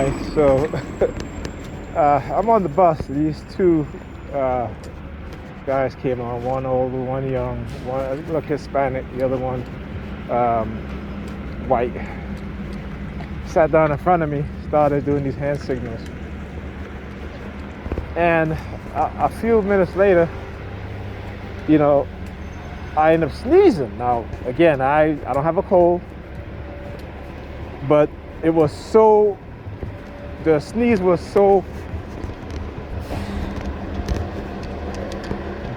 night. So I'm on the bus. These two guys came on, one old, one young, one look Hispanic, the other one white. Sat down in front of me, started doing these hand signals. And a few minutes later, you know, I end up sneezing. Now, again, I don't have a cold, but it was so, the sneeze was so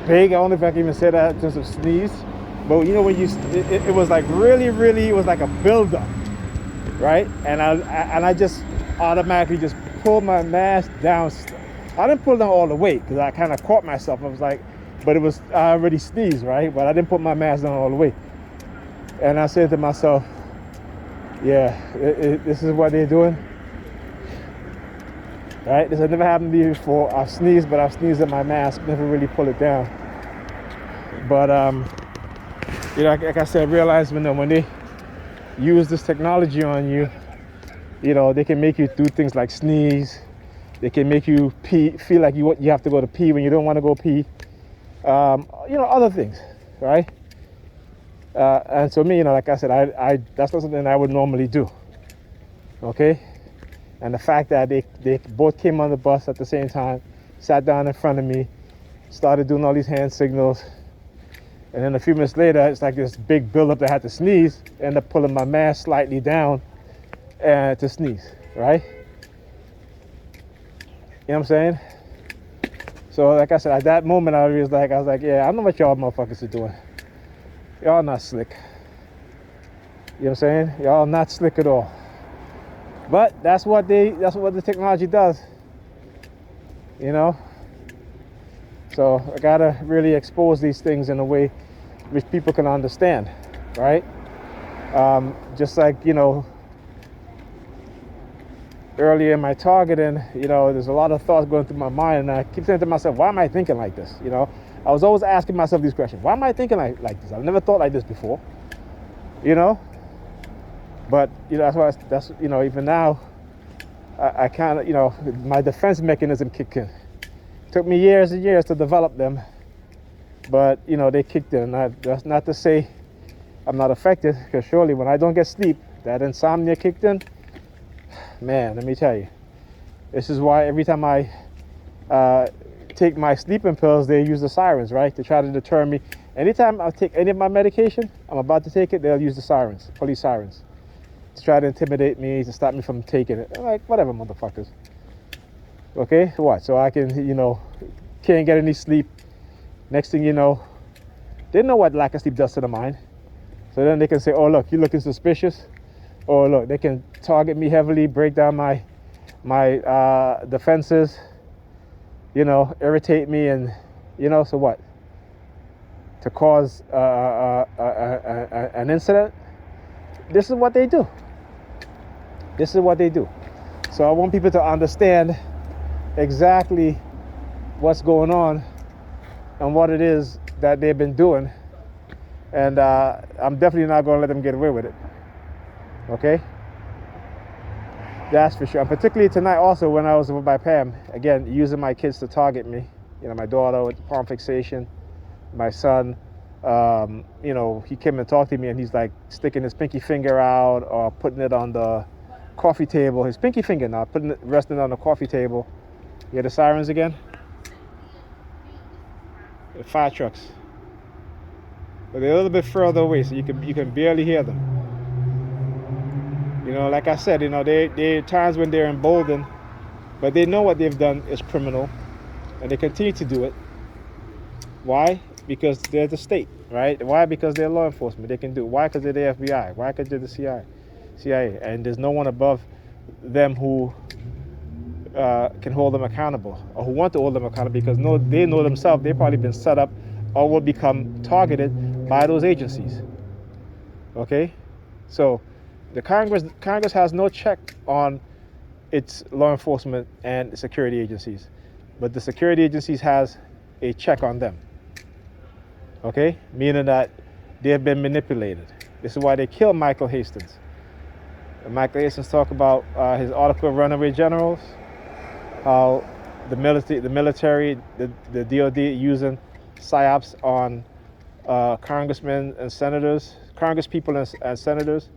big. I don't know if I can even say that in terms of sneeze, but you know, when you, it was like really, it was like a buildup, right? And I just automatically just pulled my mask down. I didn't pull it down all the way because I kind of caught myself. I was like, but it was, I already sneezed, right? But I didn't put my mask down all the way. And I said to myself, yeah, this is what they're doing. Right? This has never happened to me before. I've sneezed, but I've sneezed in my mask, never really pull it down. But, you know, like I said, realize when they use this technology on you, you know, they can make you do things like sneeze. They can make you pee, feel like you have to go to pee when you don't want to go pee. You know, other things, right? And so me, you know, like I said, I that's not something I would normally do. Okay? And the fact that they both came on the bus at the same time, sat down in front of me, started doing all these hand signals, and then a few minutes later, it's like this big buildup that I had to sneeze, end up pulling my mask slightly down to sneeze, right? You know what I'm saying? So like I said, at that moment, I was like, yeah, I know what y'all motherfuckers are doing. Y'all not slick. You know what I'm saying? Y'all not slick at all. But that's what the technology does. You know? So I gotta really expose these things in a way which people can understand, right? Just like, you know, earlier in my targeting, you know, there's a lot of thoughts going through my mind, and I keep saying to myself, why am I thinking like this? You know, I was always asking myself these questions. Why am I thinking like this? I've never thought like this before, you know? But, you know, that's you know, even now, I kind of, you know, my defense mechanism kicked in. It took me years and years to develop them, but, you know, they kicked in. That's not to say I'm not affected, because surely when I don't get sleep, that insomnia kicked in. Man, let me tell you, this is why every time I take my sleeping pills, they use the sirens, right? To try to deter me. Anytime I take any of my medication, I'm about to take it, they'll use the sirens, police sirens, to try to intimidate me, to stop me from taking it. I'm like, whatever, motherfuckers. Okay, what? So I can, you know, can't get any sleep. Next thing you know, they know what lack of sleep does to the mind. So then they can say, oh, look, you're looking suspicious. Or look, they can target me heavily, break down my defenses, you know, irritate me, and, you know, so what? To cause an incident? This is what they do. This is what they do. So I want people to understand exactly what's going on and what it is that they've been doing. And I'm definitely not going to let them get away with it. Okay? That's for sure. And particularly tonight also, when I was over by Pam, again, using my kids to target me. You know, my daughter with palm fixation, my son, you know, he came and talked to me, and he's like sticking his pinky finger out or putting it on the coffee table. His pinky finger now, resting on the coffee table. You hear the sirens again? The fire trucks. But they're a little bit further away, so you can barely hear them. You know, like I said, you know, there are times when they're emboldened, but they know what they've done is criminal, and they continue to do it. Why? Because they're the state, right? Why? Because they're law enforcement. They can do it. Why? Because they're the FBI. Why? Because they're the CIA. And there's no one above them who can hold them accountable, or who want to hold them accountable, because they know themselves they've probably been set up or will become targeted by those agencies. Okay? So the Congress has no check on its law enforcement and security agencies, but the security agencies has a check on them. Okay? Meaning that they have been manipulated. This is why they killed Michael Hastings. And Michael Easton's talk about his article, Runaway Generals, how the military, the DOD using psyops on congressmen and senators, congresspeople and senators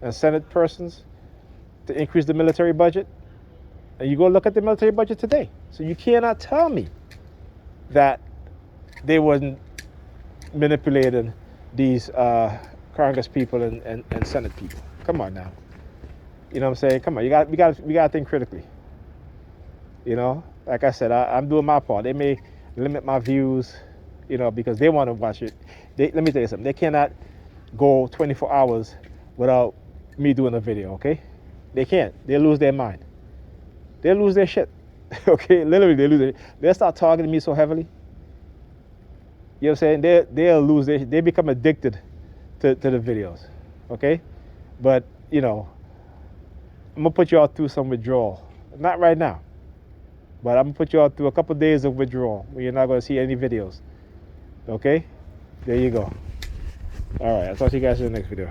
and Senate persons to increase the military budget. And you go look at the military budget today. So you cannot tell me that they wasn't manipulating these Congress people and Senate people. Come on now. You know what I'm saying? Come on, we got to think critically. You know, like I said, I'm doing my part. They may limit my views, you know, because they want to watch it. Let me tell you something. They cannot go 24 hours without me doing a video, okay? They can't. They'll lose their mind. They'll lose their shit. Okay, literally they lose it. They'll start targeting me so heavily. You know what I'm saying? They'll lose they become addicted to the videos. Okay? But, you know, I'm gonna put you all through some withdrawal. Not right now. But I'm gonna put you all through a couple of days of withdrawal where you're not gonna see any videos. Okay? There you go. Alright, I'll talk to you guys in the next video.